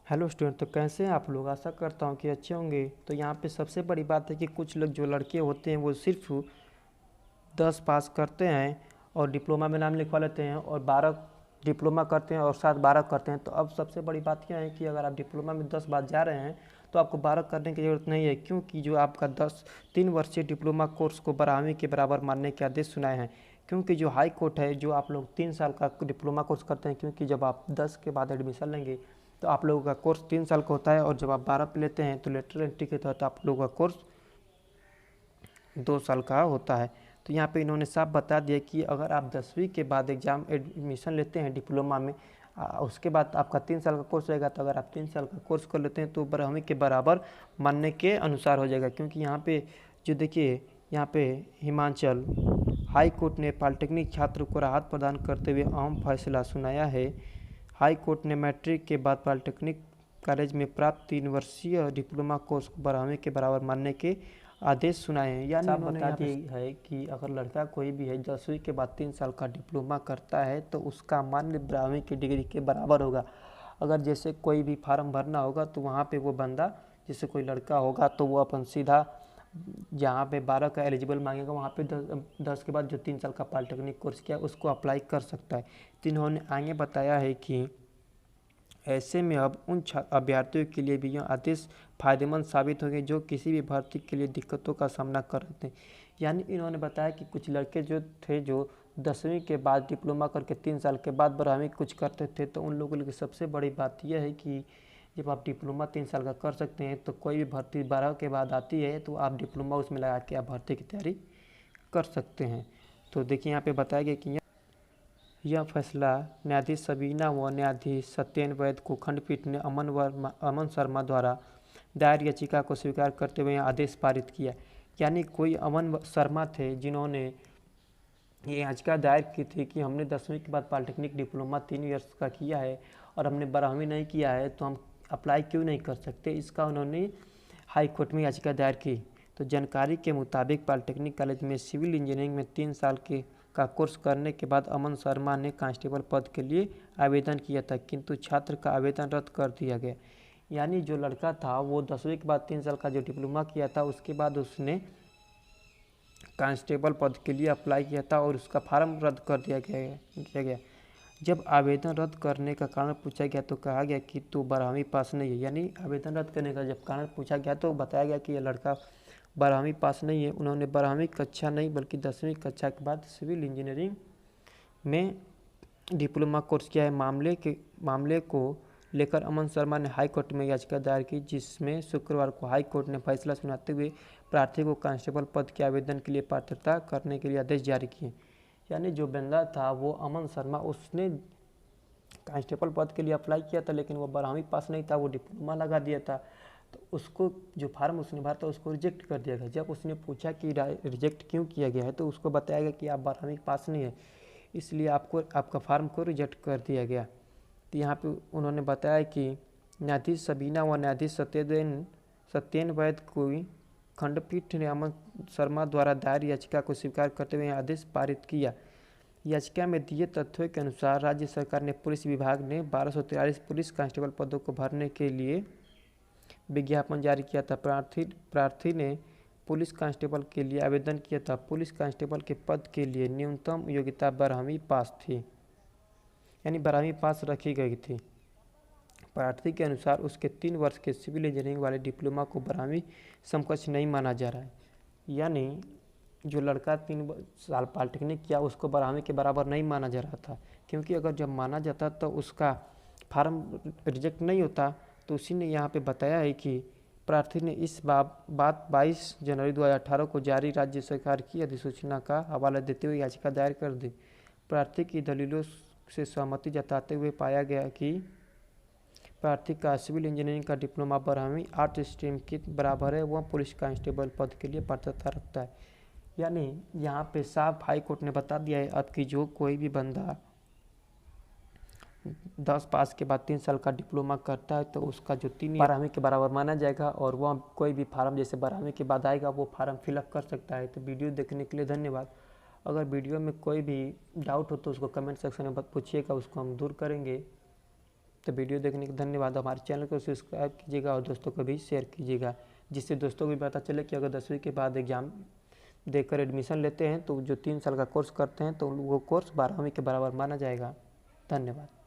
Hello student, तो कैसे हैं आप लोग। आशा करता हूँ कि अच्छे होंगे। तो यहाँ पे सबसे बड़ी बात है कि कुछ लोग जो लड़के होते हैं वो सिर्फ 10 पास करते हैं और डिप्लोमा में नाम लिखवा लेते हैं और 12 डिप्लोमा करते हैं और साथ 12 करते हैं। तो अब सबसे बड़ी बात क्या है कि अगर आप डिप्लोमा में 10 बार जा रहे हैं तो आपको 12 करने की ज़रूरत नहीं है, क्योंकि जो आपका 3 वर्षीय डिप्लोमा कोर्स को 12वीं के बराबर मानने के आदेश सुनाए हैं। क्योंकि जो हाई कोर्ट है, जो आप लोग 3 साल का डिप्लोमा कोर्स करते हैं, क्योंकि जब आप 10 के बाद एडमिशन लेंगे तो आप लोगों का कोर्स 3 साल का होता है, और जब आप 12 पे लेते हैं तो लेटर एंट्री के तहत आप लोगों का कोर्स 2 साल का होता है। तो यहाँ पे इन्होंने साफ बता दिया कि अगर आप 10वीं के बाद एग्ज़ाम एडमिशन लेते हैं डिप्लोमा में, उसके बाद आपका 3 साल का कोर्स रहेगा। तो अगर आप 3 साल का कोर्स कर लेते हैं तो 12वीं के बराबर मानने के अनुसार हो जाएगा। क्योंकि यहाँ पे जो देखिए, यहाँ पे हिमाचल हाई कोर्ट ने पॉलिटेक्निक छात्र को राहत प्रदान करते हुए अहम फैसला सुनाया है। हाई कोर्ट ने मैट्रिक के बाद पॉलिटेक्निक कॉलेज में प्राप्त 3 वर्षीय डिप्लोमा कोर्स को 12वीं के बराबर मानने के आदेश सुनाए हैं। यानी उन्होंने बता दिया है कि अगर लड़का कोई भी है 10वीं के बाद 3 साल का डिप्लोमा करता है तो उसका मान्य 12वीं की डिग्री के बराबर होगा। अगर जैसे कोई भी फार्म भरना होगा तो वहाँ पे वो बंदा, जैसे कोई लड़का होगा तो वो अपन सीधा जहाँ पे 12 का एलिजिबल मांगेगा वहाँ पे 10 के बाद जो 3 साल का पॉलिटेक्निक कोर्स किया उसको अप्लाई कर सकता है। तो इन्होंने आगे बताया है कि ऐसे में अब उन अभ्यर्थियों के लिए भी यह आदेश फायदेमंद साबित होंगे जो किसी भी भर्ती के लिए दिक्कतों का सामना कर रहे थे। यानी इन्होंने बताया कि कुछ लड़के जो थे जो 10वीं के बाद डिप्लोमा करके 3 साल के बाद 12वीं कुछ करते थे, तो उन लोगों के लिए सबसे बड़ी बात यह है कि जब आप डिप्लोमा 3 साल का कर सकते हैं तो कोई भी भर्ती 12 के बाद आती है तो आप डिप्लोमा उसमें लगा के आप भर्ती की तैयारी कर सकते हैं। तो देखिए यहाँ पे बताया गया कि यह फैसला न्यायाधीश सबीना व न्यायाधीश सत्येन वैद को खंडपीठ ने अमन शर्मा द्वारा दायर याचिका को स्वीकार करते हुए आदेश पारित किया। यानी कोई अमन शर्मा थे जिन्होंने ये याचिका दायर की थी कि हमने 10वीं के बाद पॉलिटेक्निक डिप्लोमा 3 ईयर्स का किया है और हमने 12वीं नहीं किया है, तो हम अप्लाई क्यों नहीं कर सकते। इसका उन्होंने हाई कोर्ट में याचिका दायर की। तो जानकारी के मुताबिक पॉलिटेक्निक कॉलेज में सिविल इंजीनियरिंग में 3 साल का कोर्स करने के बाद अमन शर्मा ने कांस्टेबल पद के लिए आवेदन किया था, किंतु छात्र का आवेदन रद्द कर दिया गया। यानी जो लड़का था वो 10वीं के बाद 3 साल का जो डिप्लोमा किया था उसके बाद उसने कांस्टेबल पद के लिए अप्लाई किया था और उसका फार्म रद्द कर दिया गया। जब आवेदन रद्द करने का कारण पूछा गया तो कहा गया कि तू 12वीं पास नहीं है। यानी आवेदन रद्द करने का जब कारण पूछा गया तो बताया गया कि यह लड़का 12वीं पास नहीं है। उन्होंने 12वीं कक्षा नहीं बल्कि 10वीं कक्षा के बाद सिविल इंजीनियरिंग में डिप्लोमा कोर्स किया है। मामले को लेकर अमन शर्मा ने हाई कोर्ट में याचिका दायर की, जिसमें शुक्रवार को हाई कोर्ट ने फैसला सुनाते हुए प्रार्थी को कांस्टेबल पद के आवेदन के लिए पात्रता करने के लिए आदेश जारी किए। यानी जो बंदा था वो अमन शर्मा, उसने कांस्टेबल पद के लिए अप्लाई किया था लेकिन वो 12वीं पास नहीं था, वो डिप्लोमा लगा दिया था। तो उसको जो फार्म उसने भरा था उसको रिजेक्ट कर दिया गया। जब उसने पूछा कि रिजेक्ट क्यों किया गया है तो उसको बताया गया कि आप 12वीं पास नहीं है, इसलिए आपका फार्म को रिजेक्ट कर दिया गया। तो यहाँ पे उन्होंने बताया कि न्यायाधीश सबीना व न्यायाधीश सत्येन वैद को खंडपीठ ने अमन शर्मा द्वारा दायर याचिका को स्वीकार करते हुए आदेश पारित किया। याचिका में दिए तथ्यों के अनुसार राज्य सरकार ने पुलिस विभाग ने 1243 पुलिस कांस्टेबल पदों को भरने के लिए विज्ञापन जारी किया था। प्रार्थी ने पुलिस कांस्टेबल के लिए आवेदन किया था। पुलिस कांस्टेबल के पद के लिए न्यूनतम योग्यता 12वीं पास थी, यानी 12वीं पास रखी गई थी। प्रार्थी के अनुसार उसके 3 वर्ष के सिविल इंजीनियरिंग वाले डिप्लोमा को 12वीं समकक्ष नहीं माना जा रहा है। यानी जो लड़का 3 साल पॉलिटेक्निक किया उसको 12वीं के बराबर नहीं माना जा रहा था, क्योंकि अगर जब माना जाता तो उसका फार्म रिजेक्ट नहीं होता। तो उसी ने यहाँ पे बताया है कि प्रार्थी ने इस बात 22 जनवरी 2018 को जारी राज्य सरकार की अधिसूचना का हवाला देते हुए याचिका दायर कर दी। प्रार्थी की दलीलों से सहमति जताते हुए पाया गया कि प्रार्थी का सिविल इंजीनियरिंग का डिप्लोमा 12वीं आर्ट स्ट्रीम के बराबर है, वह पुलिस कांस्टेबल पद के लिए पात्रता रखता है। यानी यहाँ पे साफ हाई कोर्ट ने बता दिया है अब कि जो कोई भी बंदा 10 पास के बाद 3 साल का डिप्लोमा करता है तो उसका जो 12वीं के बराबर माना जाएगा, और वह कोई भी फार्म जैसे 12वीं के बाद आएगा वो फार्म फिलअप कर सकता है। तो वीडियो देखने के लिए धन्यवाद। अगर वीडियो में कोई भी डाउट हो तो उसको कमेंट सेक्शन में पूछिएगा, उसको हम दूर करेंगे। तो वीडियो देखने के धन्यवाद। हमारे चैनल को सब्सक्राइब कीजिएगा और दोस्तों को भी शेयर कीजिएगा, जिससे दोस्तों को भी पता चले कि अगर 10वीं के बाद एग्ज़ाम देकर एडमिशन लेते हैं तो जो 3 साल का कोर्स करते हैं तो वो कोर्स 12वीं के बराबर माना जाएगा। धन्यवाद।